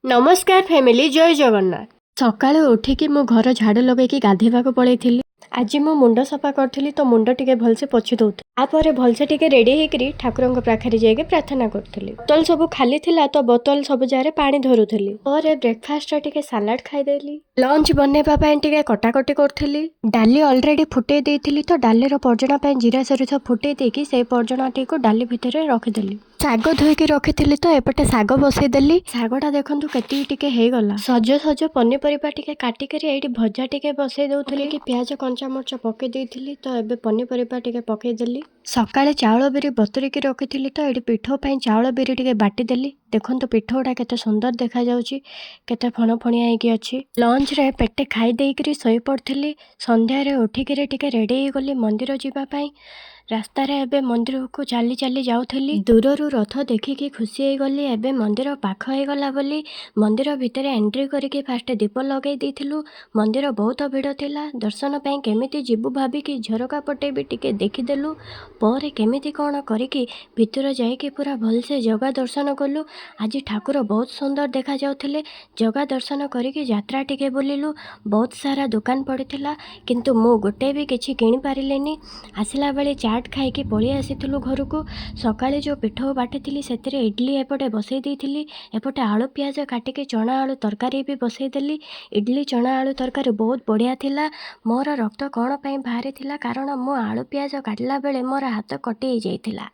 नमस्कार फैमिली जय जगन्नाथ। सकाळु उठिकी मु घर झाड़ू लगेकी गाधेबाक पळैथिली। आज मो मुंड सफा करथिली तो मुंड टिके भलसे पोछि दउथि। आपर भलसे टिके रेडी हेकरी ठाकुरंक पाखरे जाइके प्रार्थना करथिली। बोतल सब खाली थिला तो बोतल सब जारे पानी धरुथिली। और ब्रेकफास्ट टिके सलाड खाइ देली। लंच बनेबा पय टिके कटाकटी करथिली। डाली ऑलरेडी फुटे देइथिली तो डाली रो परजणा पय जीरा सरिष फुटे देकी से परजणा टिको डाली भितरे रखि देली। शाग धोईकी रखिथिली तो एपटे शाग बसई देली। शागटा देखंतु केती टिके हे गला। सज सज पनीपरिबा टिके काटी करी एठी भजा टिके बसई दउथिली कि प्याज कंचा मरच पके देइथिली तो एबे पनीपरिबा टिके पके देली। सकाळे चाउळ बिरी बतुरीकी रखिथिली तो एठी पिठो पय चाउळ बिरी टिके बाटी देली। देखंतु पिठोटा केते सुंदर देखा जाउची, केते फणफणिया हेकी अछि। लंच रे पेटे खाई देइकरी सोई पड़थिली। संध्या रे उठिकरी टिके रेडी हे गली मंदिर जिबा पय। रास्ता रे एबे मंदिर को चाली चाली जाउथिली। दूररू रथ देखिकी खुशी हे गली। एबे मंदिर पाख हे गला बोली मंदिर भितरे एंट्री करिके फास्ट दीप लगेई देइथिलु। मंदिर बहुत भिड़ थिला। दर्शन पय केमिति जिबु भाबिकी झरका पटे भी टिके देखिदेलु। पर केमिति कोन करिकी भितर जाइके पूरा भलसे जगा दर्शन कलु। आज ठाकुर बहुत सुंदर देखा जाउथिले। जगा दर्शन करिके यात्रा टिके बुलिलु। बहुत सारा दुकान पड़िथिला किंतु मु गोटे भी किछि किनि पारिलेनी। आसिला बेले चाट खाइकी पळी आसिथिलु घरकू। सकाळे जो पिठो बाटिथिली सेतिरे इडली एपटे बसई देइथिली। एपटे आलू प्याज काटिके चना आलू तरकारी भी बसई देली। इडली चना आलू तरकारी बहुत बढ़िया थिला। मोर रक्त कोन पय बाहरी थिला कारण मो आलू प्याज काटला बेले मोर हाथ कटि जाइथिला।